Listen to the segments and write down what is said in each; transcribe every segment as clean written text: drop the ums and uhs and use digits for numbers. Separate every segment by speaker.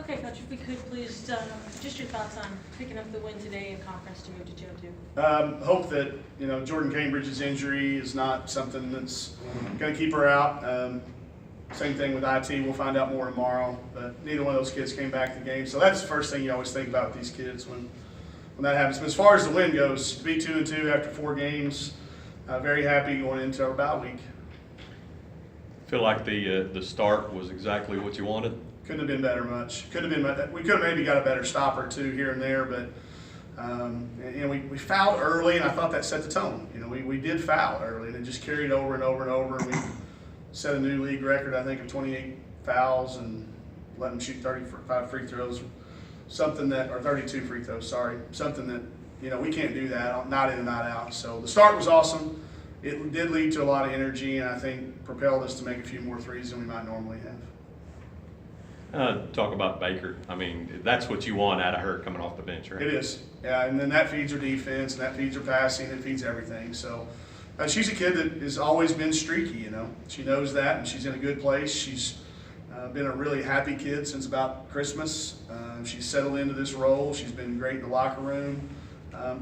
Speaker 1: Okay, Coach, if we could please, just your thoughts on picking up the win today in conference to move to 2-2.
Speaker 2: Hope that, Jordan Cambridge's injury is not something that's going to keep her out. Same thing with IT. We'll find out more tomorrow. But neither one of those kids came back to the game. So that's the first thing you always think about with these kids when that happens. But as far as the win goes, to be 2-2 after 4 games, very happy going into our bye week.
Speaker 3: Feel like the start was exactly what you wanted?
Speaker 2: Couldn't have been better much. Could have been. We could have maybe got a better stop or two here and there, but we fouled early, and I thought that set the tone. We did foul early, and it just carried over and over and over. We set a new league record, I think, of 28 fouls and let them shoot 35 free throws. Something that, or 32 free throws. Sorry, something that we can't do that, not in and not out. So the start was awesome. It did lead to a lot of energy, and I think propelled us to make a few more threes than we might normally have.
Speaker 3: Talk about Baker. I mean, that's what you want out of her coming off the bench, right?
Speaker 2: It is, yeah, and then that feeds her defense, and that feeds her passing, it feeds everything. So she's a kid that has always been streaky, She knows that, and she's in a good place. She's been a really happy kid since about Christmas. She's settled into this role. She's been great in the locker room.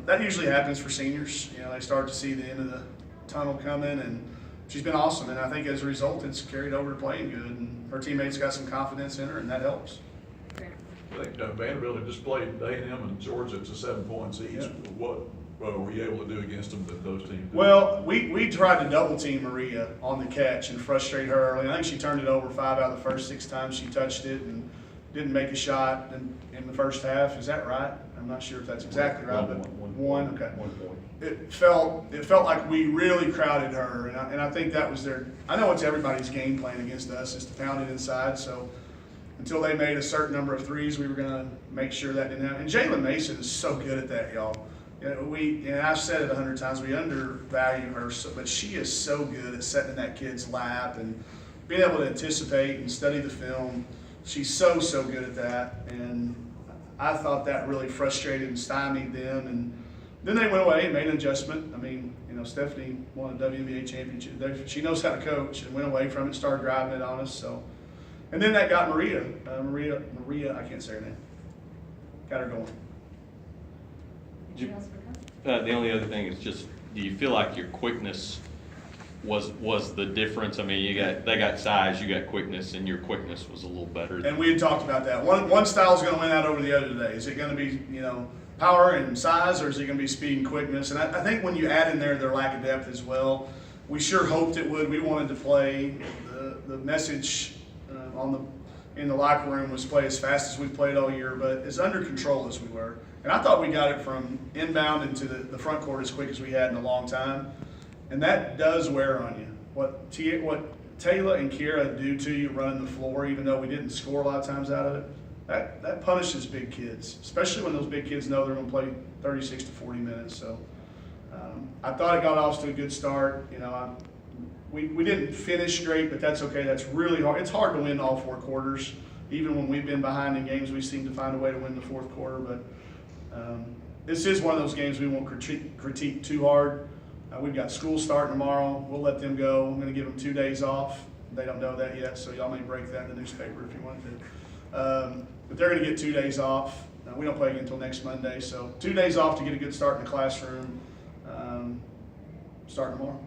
Speaker 2: That usually happens for seniors. They start to see the end of the tunnel coming, and she's been awesome, and I think as a result, it's carried over to playing good, and her teammates got some confidence in her, and that helps.
Speaker 4: I think Vanderbilt displayed A&M and Georgia to 7 points each.
Speaker 2: Yeah.
Speaker 4: What were you able to do against them that those teams did?
Speaker 2: Well, we tried to double team Maria on the catch and frustrate her early. I think she turned it over 5 out of the first 6 times she touched it and didn't make a shot in the first half. Is that right? I'm not sure if that's exactly right, but one. Okay.
Speaker 3: 1 point.
Speaker 2: It felt like we really crowded her, and I think that was their. I know it's everybody's game plan against us is to pound it inside. So until they made a certain number of threes, we were going to make sure that didn't happen. And Jalen Mason is so good at that, y'all. And I've said it 100 times. We undervalue her, but she is so good at setting in that kid's lap and being able to anticipate and study the film. She's so good at that, and I thought that really frustrated and stymied them. And then they went away and made an adjustment. I mean, Stephanie won a WNBA championship. She knows how to coach, and went away from it, started driving it on us. So, and then that got Maria. Maria, I can't say her name. Got her going.
Speaker 3: The only other thing is just, do you feel like your quickness was the difference? I mean, they got size, you got quickness, and your quickness was a little better.
Speaker 2: And we had talked about that. One style is going to win out over the other today. Is it going to be power and size, or is it going to be speed and quickness? And I think when you add in their lack of depth as well, we sure hoped it would. We wanted to play. The message in the locker room was play as fast as we've played all year, but as under control as we were. And I thought we got it from inbound into the front court as quick as we had in a long time. And that does wear on you. What Taylor and Kiera do to you running the floor, even though we didn't score a lot of times out of it, that punishes big kids, especially when those big kids know they're going to play 36 to 40 minutes. So I thought it got off to a good start. We didn't finish straight, but that's okay. That's really hard. It's hard to win all 4 quarters. Even when we've been behind in games, we seem to find a way to win the 4th quarter. But this is one of those games we won't critique too hard. We've got school starting tomorrow. We'll let them go. I'm going to give them 2 days off. They don't know that yet, so y'all may break that in the newspaper if you want to. But they're going to get 2 days off. We don't play again until next Monday, so 2 days off to get a good start in the classroom. Starting tomorrow.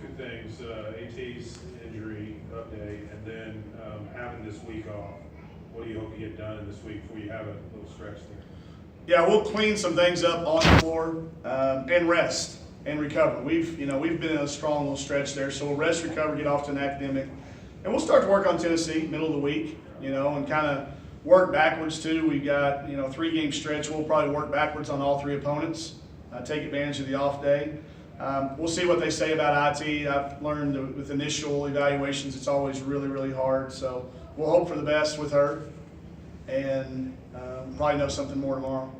Speaker 5: 2 things, AT's injury update, and then having this week off. What do you hope to get done in this week before you have a little stretch there?
Speaker 2: Yeah, we'll clean some things up on the floor and rest and recover. We've been in a strong little stretch there, so we'll rest, recover, get off to an academic, and we'll start to work on Tennessee middle of the week. And kind of work backwards too. We've got 3-game stretch. We'll probably work backwards on all 3 opponents. Take advantage of the off day. We'll see what they say about IT. I've learned with initial evaluations, it's always really hard. So we'll hope for the best with her, and probably know something more tomorrow.